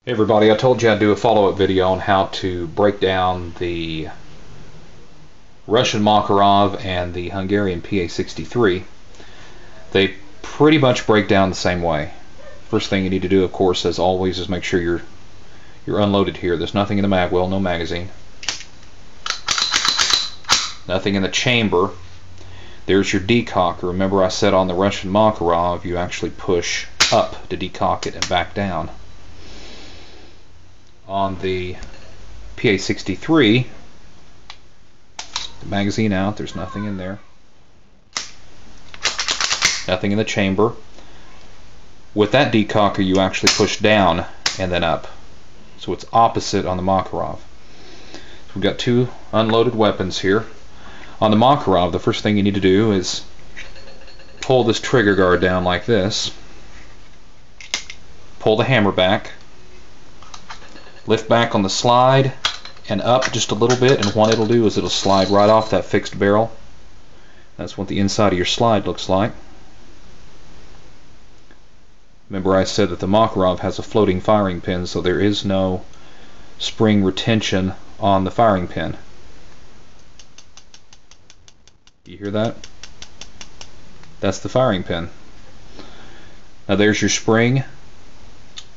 Hey everybody, I told you I'd do a follow-up video on how to break down the Russian Makarov and the Hungarian Pa63. They pretty much break down the same way. First thing you need to do, of course, as always, is make sure you're unloaded here. There's nothing in the mag well, no magazine. Nothing in the chamber. There's your decocker. Remember I said on the Russian Makarov you actually push up to decock it and back down. On the Pa63, the magazine out, there's nothing in there. Nothing in the chamber. With that decocker you actually push down and then up. So it's opposite on the Makarov. So we've got two unloaded weapons here. On the Makarov, the first thing you need to do is pull this trigger guard down like this. Pull the hammer back. Lift back on the slide and up just a little bit, and what it'll do is it'll slide right off that fixed barrel. That's what the inside of your slide looks like. Remember I said that the Makarov has a floating firing pin, so there is no spring retention on the firing pin. You hear that? That's the firing pin. Now there's your spring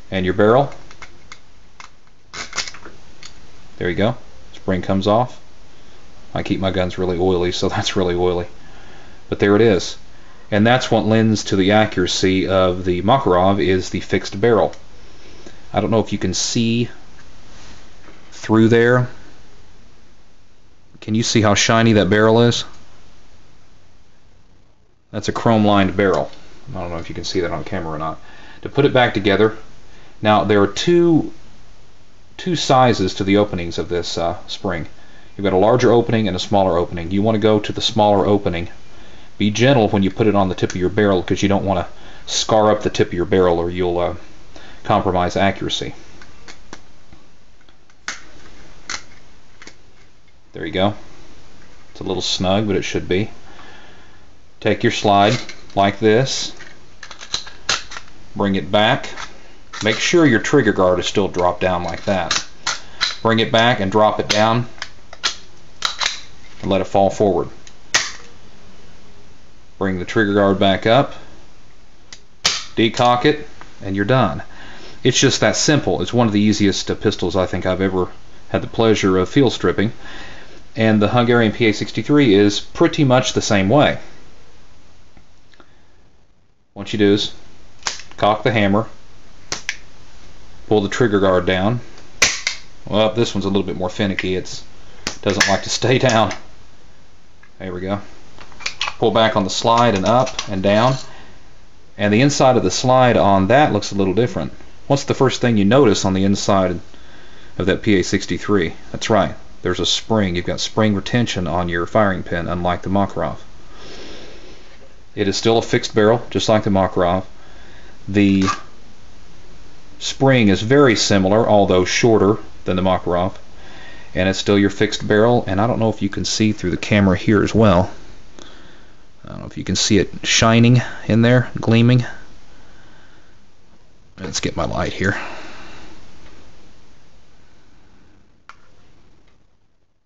and your barrel. There you go. Spring comes off. I keep my guns really oily, so that's really oily. But there it is. And that's what lends to the accuracy of the Makarov, is the fixed barrel. I don't know if you can see through there. Can you see how shiny that barrel is? That's a chrome lined barrel. I don't know if you can see that on camera or not. To put it back together, now there are two sizes to the openings of this spring. You've got a larger opening and a smaller opening. You want to go to the smaller opening. Be gentle when you put it on the tip of your barrel, because you don't want to scar up the tip of your barrel or you'll compromise accuracy. There you go. It's a little snug, but it should be. Take your slide like this. Bring it back. Make sure your trigger guard is still dropped down like that. Bring it back and drop it down and let it fall forward. Bring the trigger guard back up, decock it, and you're done. It's just that simple. It's one of the easiest pistols I think I've ever had the pleasure of field stripping. And the Hungarian Pa63 is pretty much the same way. What you do is cock the hammer, pull the trigger guard down. Well, this one's a little bit more finicky. It doesn't like to stay down. There we go. Pull back on the slide and up and down. And the inside of the slide on that looks a little different. What's the first thing you notice on the inside of that Pa63? That's right. There's a spring. You've got spring retention on your firing pin, unlike the Makarov. It is still a fixed barrel, just like the Makarov. The spring is very similar, although shorter than the Makarov, and it's still your fixed barrel. And I don't know if you can see through the camera here as well. I don't know if you can see it shining in there, gleaming. Let's get my light here.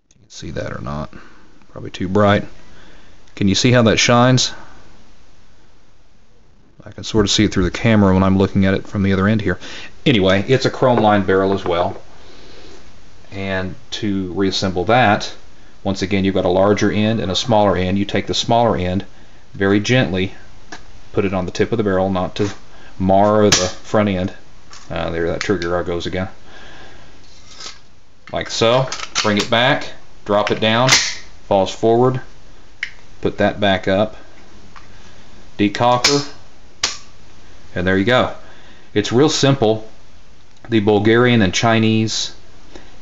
You can see that or not. Probably too bright. Can you see how that shines? I can sort of see it through the camera when I'm looking at it from the other end here. Anyway, it's a chrome lined barrel as well. And to reassemble that, once again, you've got a larger end and a smaller end. You take the smaller end, very gently put it on the tip of the barrel, not to mar the front end. There, that trigger guard goes again. Like so. Bring it back, drop it down, falls forward, put that back up, decocker, and there you go. It's real simple. The Bulgarian and Chinese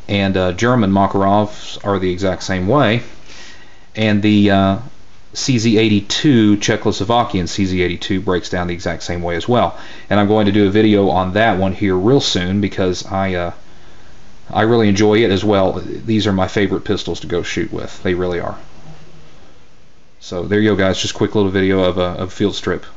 and German Makarovs are the exact same way, and the CZ82, Czechoslovakian CZ82, breaks down the exact same way as well. And I'm going to do a video on that one here real soon, because I really enjoy it as well. These are my favorite pistols to go shoot with. They really are. So there you go, guys. Just a quick little video of a field strip.